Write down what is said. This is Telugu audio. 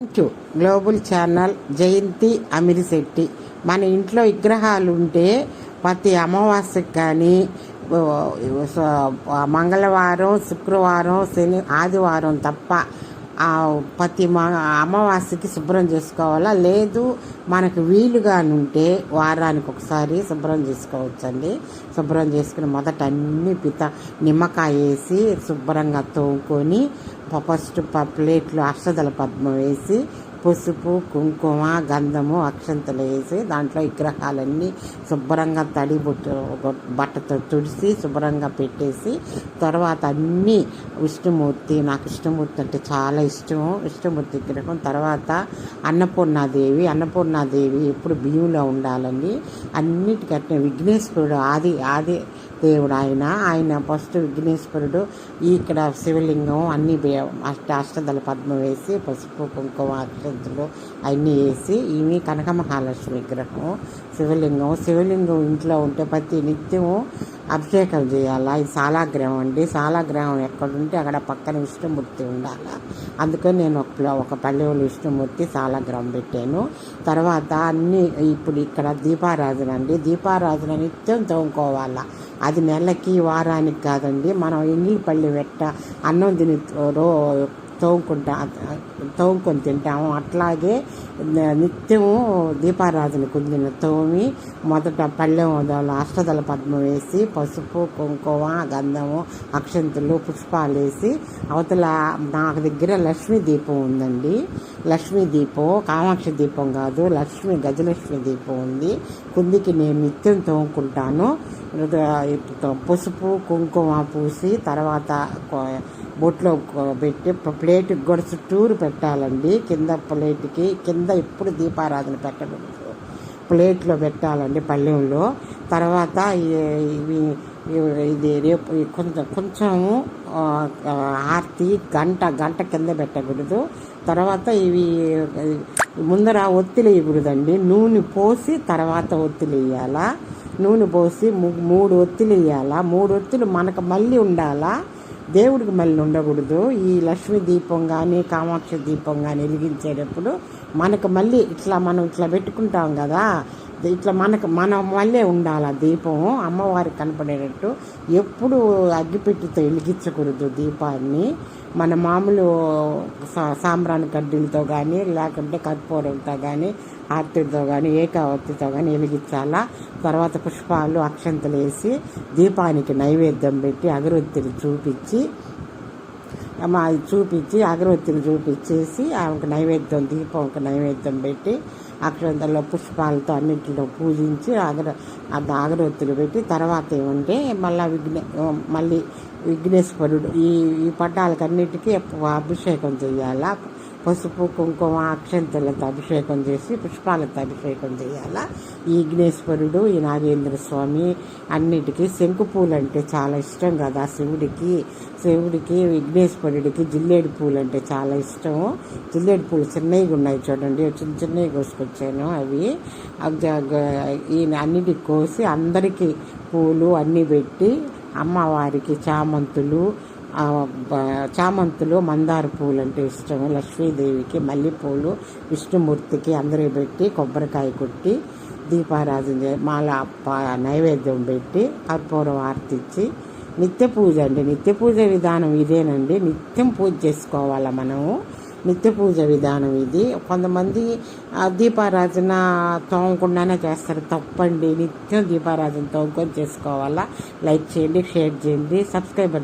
Thank you. గ్లోబల్ ఛానల్ జయంతి అమిరిశెట్టి. మన ఇంట్లో విగ్రహాలు ఉంటే ప్రతి అమావాస్యకి కానీ మంగళవారం, శుక్రవారం, శని, ఆదివారం తప్ప ప్రతి అమావాస్యకి శుభ్రం చేసుకోవాలా. లేదు మనకు వీలుగా ఉంటే వారానికి ఒకసారి శుభ్రం చేసుకోవచ్చండి. శుభ్రం చేసుకుని మొదట అన్ని నిమ్మకాయ వేసి శుభ్రంగా తోముకొని ఫస్ట్ ప్లేట్లు అష్టదళ పద్మం వేసి పసుపు, కుంకుమ, గంధము, అక్షంతలు వేసి దాంట్లో విగ్రహాలన్నీ శుభ్రంగా తడి బట్టతో తుడిసి శుభ్రంగా పెట్టేసి తర్వాత అన్నీ విష్ణుమూర్తి, నాకు విష్ణుమూర్తి అంటే చాలా ఇష్టం. విష్ణుమూర్తి విగ్రహం తర్వాత అన్నపూర్ణాదేవి ఎప్పుడు బియ్యంలో ఉండాలండి. అన్నిటికంటే విఘ్నేశ్వరుడు ఆది దేవుడు ఆయన ఫస్ట్ విఘ్నేశ్వరుడు. ఇక్కడ శివలింగం అన్ని అష్టదళ పద్మం వేసి పసుపు, కుంకుమ, అక్షంతులు అన్నీ వేసి ఇవి కనక మహాలక్ష్మి విగ్రహం. శివలింగం ఇంట్లో ఉంటే ప్రతి నిత్యము అభిషేకం చేయాలా. ఇది సాలాగ్రహం అండి. సాలాగ్రహం ఎక్కడుంటే అక్కడ పక్కన విష్ణుమూర్తి ఉండాలి. అందుకని నేను ఒక పల్లెలో విష్ణుమూర్తి సాలాగ్రహం పెట్టాను. తర్వాత అన్నీ ఇప్పుడు ఇక్కడ దీపారాధన అండి. దీపారాధన నిత్యం తోముకోవాలా. అది నెలకి వారానికి కాదండి. మనం ఎంగిలి పల్లి అన్నం తిని తోముకొని తింటాము. అట్లాగే నిత్యము దీపారాధన కుందిన తోమి మొదట పళ్ళెం అష్టదళ పద్మం వేసి పసుపు, కుంకుమ, గంధము, అక్షంతులు, పుష్పాలు వేసి అవతల నాకు దగ్గర లక్ష్మీ దీపం ఉందండి. లక్ష్మీ దీపం కామాక్షి దీపం కాదు, గజలక్ష్మి దీపం ఉంది. కుందికి నేను నిత్యం తోముకుంటాను. పసుపు, కుంకుమ పూసి తర్వాత బొట్లో పెట్టి ప్లేట్కి కూడా చుట్టూరు పెట్టాలండి. కింద ఎప్పుడు దీపారాధన పెట్టకూడదు, ప్లేట్లో పెట్టాలండి పళ్ళెంలో. తర్వాత ఇది రేపు కొంచెము ఆర్తి గంట కింద పెట్టకూడదు. తర్వాత ఇవి ముందర ఒత్తిడి వేయకూడదండి. నూనె పోసి తర్వాత ఒత్తిడి వేయాలా. నూనె పోసి 3 ఒత్తిడి వేయాలా. 3 ఒత్తులు మనకు మళ్ళీ ఉండాలా, దేవుడికి మళ్ళీ ఉండకూడదు. ఈ లక్ష్మీ దీపం కానీ కామాక్షి దీపం కానీ వెలిగించేటప్పుడు మనకు మళ్ళీ మనం ఇట్లా పెట్టుకుంటాం కదా, ఇట్లా మనం మళ్ళీ ఉండాలి దీపం అమ్మవారికి కనపడేటట్టు. ఎప్పుడు అగ్గిపెట్టితో వెలిగించకూడదు దీపాన్ని. మన మామూలు సాంబ్రాణి కడ్డీలతో కానీ లేకుంటే కర్పూరంతో కానీ ఆర్తితో కానీ ఏకావత్తితో కానీ వెలిగించాలా. తర్వాత పుష్పాలు, అక్షంతలు వేసి దీపానికి నైవేద్యం పెట్టి అగరొత్తిని చూపించి అగరొత్తిని చూపించేసి ఆమెకు నైవేద్యం దీపంకి నైవేద్యం పెట్టి అక్షంతల్లో పుష్పాలతో అన్నింటిలో పూజించి అగరొత్తులు పెట్టి తర్వాత ఏమంటే మళ్ళీ విఘ్నేశ్వరుడు ఈ పటాలకు అన్నిటికీ అభిషేకం చేయాలా. పసుపు, కుంకుమ, అక్షంతలతో అభిషేకం చేసి పుష్పాలతో అభిషేకం చేయాలా. ఈ విఘ్నేశ్వరుడు, ఈ నాగేంద్ర స్వామి అన్నిటికీ శంకు పూలు అంటే చాలా ఇష్టం కదా శివుడికి విఘ్నేశ్వరుడికి జిల్లేడు పూలు అంటే చాలా ఇష్టం. జిల్లేడు పూలు చిన్నవి ఉన్నాయి చూడండి, చిన్నవి కోసుకొచ్చాను. అవి ఈయన అన్నిటికి కోసి అందరికీ పూలు అన్నీ పెట్టి అమ్మవారికి చామంతులు మందార పూలు అంటే ఇష్టం. లక్ష్మీదేవికి మల్లెపూలు, విష్ణుమూర్తికి అందరికి పెట్టి కొబ్బరికాయ కొట్టి దీపారాధన నైవేద్యం పెట్టి కర్పూరం ఆర్తిచ్చి నిత్య పూజ అండి. నిత్య పూజ విధానం ఇదేనండి. నిత్యం పూజ చేసుకోవాలా మనము. నిత్య పూజ విధానం ఇది. కొంతమంది దీపారాధన తోమకుండానే చేస్తారు, తప్పండి. నిత్యం దీపారాధన తోముకొని చేసుకోవాలా. లైక్ చేయండి, షేర్ చేయండి, సబ్స్క్రైబ్